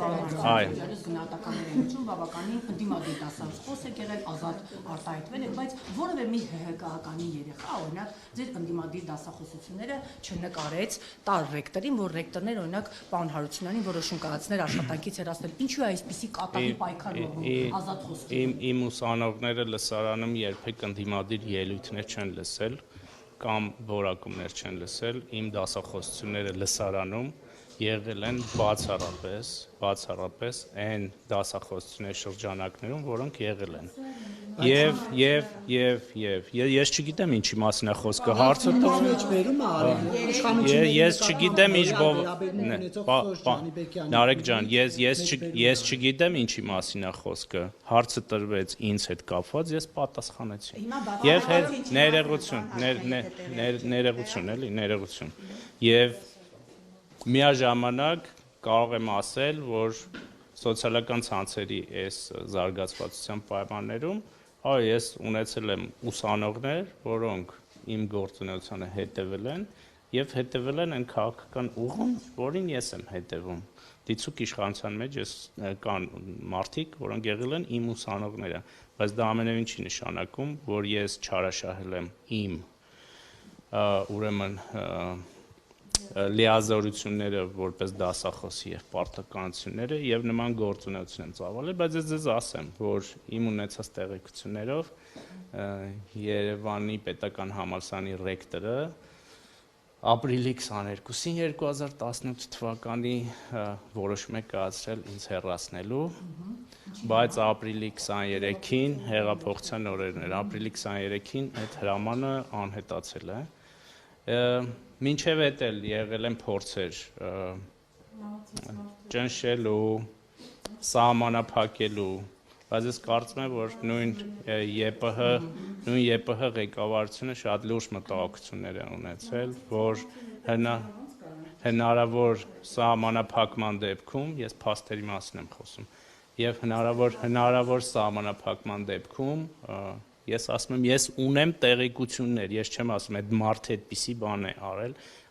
գնահատականներ են ուղղում, բավականին ընդդիմադիր դասախոս եք եղել, ազատ արտահայտվել եք, բայց որևէ մի ՀՀԿ-ականի երեխա, օրինակ, ձեր ընդդիմադիր դասախոսությունները չնկարեց տար ռեկտորին, որ ռեկտորներ, օրինակ, պարոն Հարությունյանին որոշում կայացներ աշխատանքից հեռացնել։ Ինչու է այսպիսի կատաղի պայքար ողում ազատ խոսքերում։ Իմ ուսանողները լսարանում երբեք ընդդիմադիր ելույթներ չեն լսել կամ որակումներ չեն լսել, իմ դասախոսությունները լսարանում եղել են բացառապես այն դասախոսությունների շրջանակներում, որոնք եղել են։ Եվ ես չգիտեմ ինչի մասին է խոսքը, հարցը ես չգիտեմ ինչ Նարեկ ջան, ես չգիտեմ ինչի մասին է խոսքը, հարցը տրվեց ինձ հետ կապված, ես պատասխանեցի։ Եվ ներողություն, եւ միաժամանակ կարող եմ ասել, որ սոցիալական ցանցերի այս զարգացվածության պայմաններում ես ունեցել եմ ուսանողներ, որոնք իմ գործունեությանը հետևել են եւ հետևել են այն քաղաքական ուղուն, որին ես եմ հետևում։ Դիցուք իշխանության մեջ կան մարդիկ, որոնք եղել են իմ ուսանողները, բայց դա ամենևին չի նշանակում, որ ես չարաշահել եմ իմ ուրեմն լիազորությունները որպես դասախոսի եւ պարտականությունները եւ նման գործունեություն եմ ծավալել, բայց ես ձեզ ասեմ, որ իմ ունեցած տեղեկություններով Երևանի պետական համալսարանի ռեկտորը ապրիլի 22-ին 2018 թվականի որոշում է կայացրել ինձ հեռացնելու, բայց ապրիլի 23-ին հեղափոխության օրերն էր, ապրիլի 23-ին այդ հրամանը անհետացել է։ Մինչև էդ էլ եղել են փորձեր ճնշելու, սահմանափակելու, բայց ես կարծում եմ, որ նույն ԵՊՀ ղեկավարությունը շատ լուրջ մտահոգություններ է ունեցել, որ հնարավոր սահմանափակման դեպքում, ես փաստերի մասին եմ խոսում, եւ հնարավոր սահմանափակման դեպքում ես ասում եմ, ես ունեմ տեղեկություններ, ես չեմ ասում այդ մարդը այդպիսի բան է արել,